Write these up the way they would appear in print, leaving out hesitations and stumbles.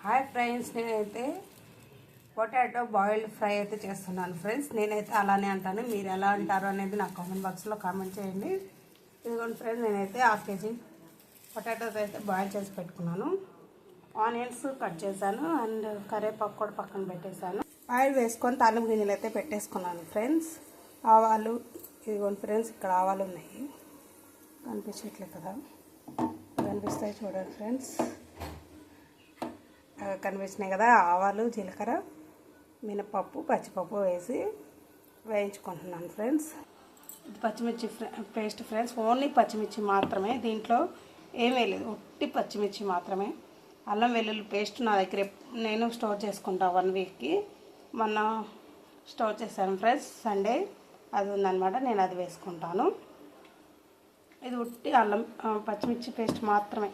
Hi friends, నేనైతే potato boiled fry అయితే చేస్తున్నాను ఫ్రెండ్స్. నేనైతే అలానే అంటాను, మీరు ఎలా అంటారు అనేది నాకు కామెంట్ బాక్స్లో కామెంట్ చేయండి. ఇదిగోండి ఫ్రెండ్స్, నేనైతే హాఫ్ కేజీ పొటాటోస్ అయితే బాయిల్ చేసి పెట్టుకున్నాను. ఆనియన్స్ కట్ చేశాను అండ్ కరివేపాకు కూడా పక్కన పెట్టేశాను. ఆయిల్ వేసుకొని తాలింపు గింజలు అయితే పెట్టేసుకున్నాను ఫ్రెండ్స్. ఆవాలు, ఇదిగోండి ఫ్రెండ్స్, ఇక్కడ ఆవాలు ఉన్నాయి, కనిపించట్లేదు కదా, కనిపిస్తాయి చూడండి ఫ్రెండ్స్, కనిపించినాయి కదా. ఆవాలు, జీలకర్ర, మినపప్పు, పచ్చిపప్పు వేసి వేయించుకుంటున్నాను ఫ్రెండ్స్. ఇది పచ్చిమిర్చి పేస్ట్ ఫ్రెండ్స్, ఓన్లీ పచ్చిమిర్చి మాత్రమే, దీంట్లో ఏమీ లేదు, ఉట్టి పచ్చిమిర్చి మాత్రమే. అల్లం వెల్లుల్లి పేస్ట్ నా దగ్గర నేను స్టోర్ చేసుకుంటాను 1 వీక్కి. మొన్న స్టోర్ చేశాను ఫ్రెండ్స్, సండే అది ఉందన్నమాట, నేను అది వేసుకుంటాను. ఇది ఉట్టి అల్లం పచ్చిమిర్చి పేస్ట్ మాత్రమే,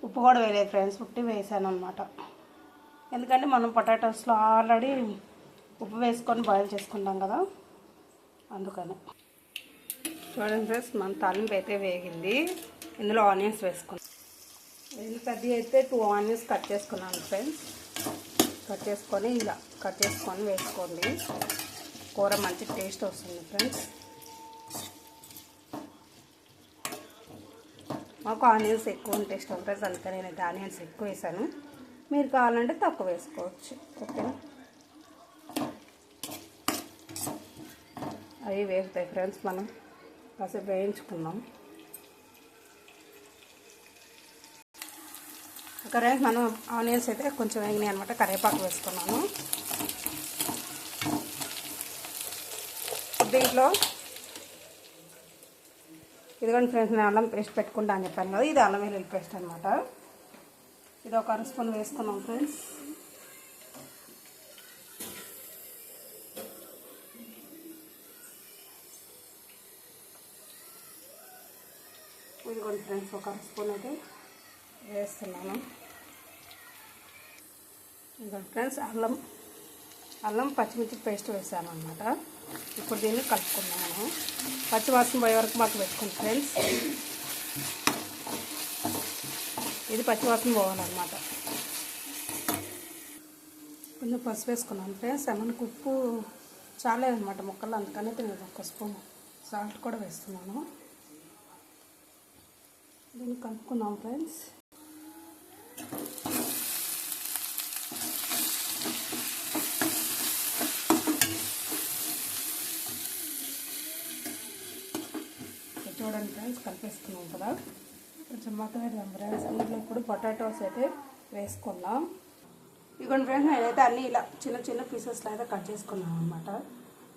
ఉప్పు కూడా వేయలేదు ఫ్రెండ్స్, ఉట్టి వేసాను అనమాట. ఎందుకంటే మనం పొటాటోస్లో ఆల్రెడీ ఉప్పు వేసుకొని బాయిల్ చేసుకుంటాం కదా, అందుకని. చూడండి ఫ్రెండ్స్, మన తాలింపు అయితే వేగింది. ఇందులో ఆనియన్స్ వేసుకున్నాం. ఇది పెద్ద అయితే 2 ఆనియన్స్ కట్ చేసుకున్నాను ఫ్రెండ్స్. కట్ చేసుకొని ఇలా కట్ చేసుకొని వేసుకోండి, కూర మంచి టేస్ట్ వస్తుంది ఫ్రెండ్స్. మాకు ఆనియన్స్ ఎక్కువ ఉంటే ఇష్టం ఫ్రెండ్స్, అందుకని నేను ఆనియన్స్ ఎక్కువ వేసాను. మీరు కావాలంటే తక్కువ వేసుకోవచ్చు, ఓకేనా. అవి వేగుతాయి ఫ్రెండ్స్, మనం కాసేపు వేయించుకుందాం. ఒక మనం ఆనియన్స్ అయితే కొంచెం వేగినాయి అనమాట, కరివేపాకు వేసుకున్నాను. దీంట్లో ఇదిగోండి ఫ్రెండ్స్, నేను అల్లం పేస్ట్ పెట్టుకుంటా అని చెప్పాను కదా, ఇది అల్లం వెల్లుల్లి పేస్ట్ అనమాట. ఇది ఒక 1 స్పూన్ వేసుకున్నాం ఫ్రెండ్స్. ఇదిగోండి ఫ్రెండ్స్, ఒక 1 స్పూన్ అయితే వేస్తున్నాను. ఇదిగోండి ఫ్రెండ్స్, అల్లం పచ్చిమిర్చి పేస్ట్ వేసాను అనమాట. ఇప్పుడు దీన్ని కలుపుకున్నాను. పచ్చివాసన పోయే వరకు మాకు పెట్టుకుంది ఫ్రెండ్స్. ఇది పచ్చివాసన పోవాలన్నమాట. కొంచెం పసుపు వేసుకున్నాను ఫ్రెండ్స్, మనకు ఉప్పు చాలేదన్నమాట ముక్కలు, అందుకనే నేను 1 స్పూన్ సాల్ట్ కూడా వేస్తున్నాను. దీన్ని కలుపుకున్నాం ఫ్రెండ్స్. చూడండి ఫ్రెండ్స్, కలిపేసుకున్నాం కదా, కొంచెం మగ్గనిద్దాం ఫ్రెండ్స్. ఇందులో ఇప్పుడు పొటాటోస్ అయితే వేసుకున్నాం. ఇదిగోండి ఫ్రెండ్స్, నేనైతే అన్నీ ఇలా చిన్న చిన్న పీసెస్లో అయితే కట్ చేసుకున్నాను అనమాట.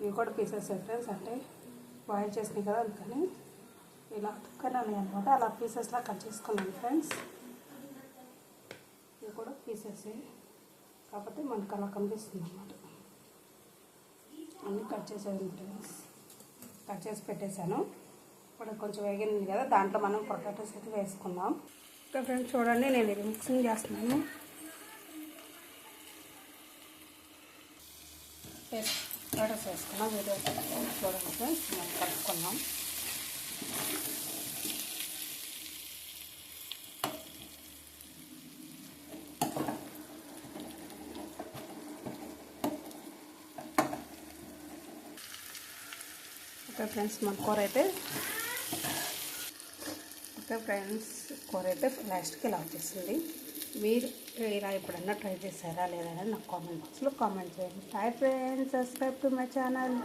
ఇవి కూడా పీసెస్ ఫ్రెండ్స్, అంటే బాయిల్ చేసినాయి కదా, అందుకని ఇలా తుక్కనాలి అనమాట. అలా పీసెస్లా కట్ చేసుకున్నాను ఫ్రెండ్స్. ఇవి కూడా పీసెస్, కాకపోతే మనకు అలా కనిపిస్తుంది అనమాట. అన్నీ కట్ చేసేది ఫ్రెండ్స్, కట్ చేసి పెట్టేశాను. ఇప్పుడు కొంచెం వేగింది కదా, దాంట్లో మనం పొటాటోస్ అయితే వేసుకుందాం. ఇంకా ఫ్రెండ్స్ చూడండి, నేను ఇది మిక్సింగ్ చేస్తున్నాను. పొటాటోస్ వేసుకున్నాం, వీడియో చూడండి ఫ్రెండ్స్, మనం కలుపుకున్నాం. ఓకే ఫ్రెండ్స్, మన కూర అయితే లాస్ట్కి ఇలా వచ్చేసింది. మీరు ఇలా ఎప్పుడన్నా ట్రై చేశారా లేదా నాకు కామెంట్ బాక్స్లో కామెంట్ చేయండి. Hi friends, subscribe to my channel.